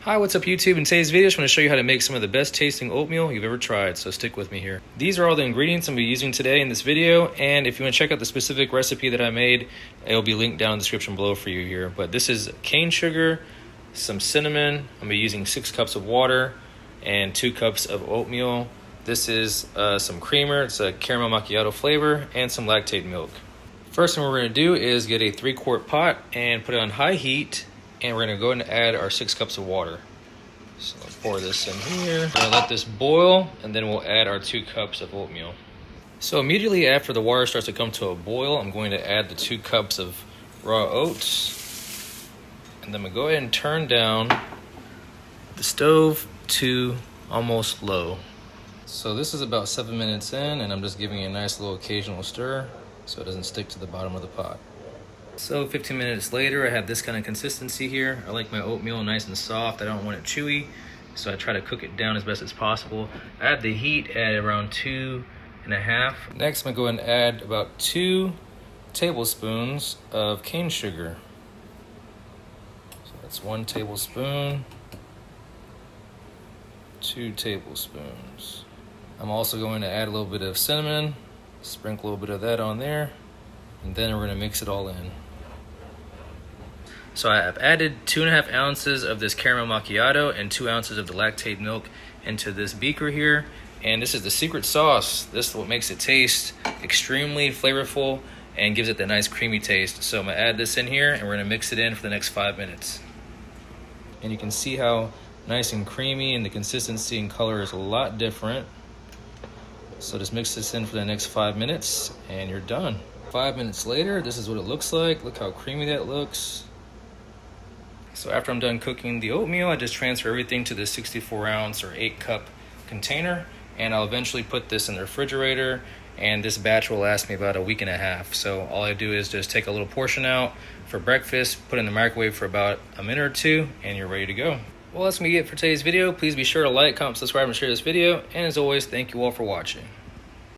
Hi, what's up YouTube? In today's video, I just want to show you how to make some of the best tasting oatmeal you've ever tried, so stick with me here. These are all the ingredients I'm going to be using today in this video, and if you want to check out the specific recipe that I made, it'll be linked down in the description below for you here. But this is cane sugar, some cinnamon, I'm going to be using 6 cups of water, and 2 cups of oatmeal. This is some creamer, it's a caramel macchiato flavor, and some Lactaid milk. First thing we're going to do is get a 3-quart pot and put it on high heat. And we're going to go ahead and add our 6 cups of water. So let's pour this in here. We're going to let this boil, and then we'll add our 2 cups of oatmeal. So immediately after the water starts to come to a boil, I'm going to add the 2 cups of raw oats. And then I'm going to go ahead and turn down the stove to almost low. So this is about 7 minutes in, and I'm just giving it a nice little occasional stir so it doesn't stick to the bottom of the pot. So 15 minutes later, I have this kind of consistency here. I like my oatmeal nice and soft. I don't want it chewy, so I try to cook it down as best as possible. I have the heat at around 2.5. Next, I'm going to go ahead and add about 2 tablespoons of cane sugar. So that's 1 tablespoon, 2 tablespoons. I'm also going to add a little bit of cinnamon, sprinkle a little bit of that on there, and then we're going to mix it all in. So I have added 2.5 ounces of this caramel macchiato and 2 ounces of the Lactaid milk into this beaker here. And this is the secret sauce. This is what makes it taste extremely flavorful and gives it that nice creamy taste. So I'm going to add this in here, and we're going to mix it in for the next 5 minutes. And you can see how nice and creamy, and the consistency and color is a lot different. So just mix this in for the next 5 minutes, and you're done. 5 minutes later, this is what it looks like. Look how creamy that looks. So after I'm done cooking the oatmeal, I just transfer everything to the 64 ounce or 8 cup container, and I'll eventually put this in the refrigerator, and this batch will last me about a week and a half. So all I do is just take a little portion out for breakfast, put it in the microwave for about a minute or 2, and you're ready to go. Well, that's going to be it for today's video. Please be sure to like, comment, subscribe, and share this video. And as always, thank you all for watching.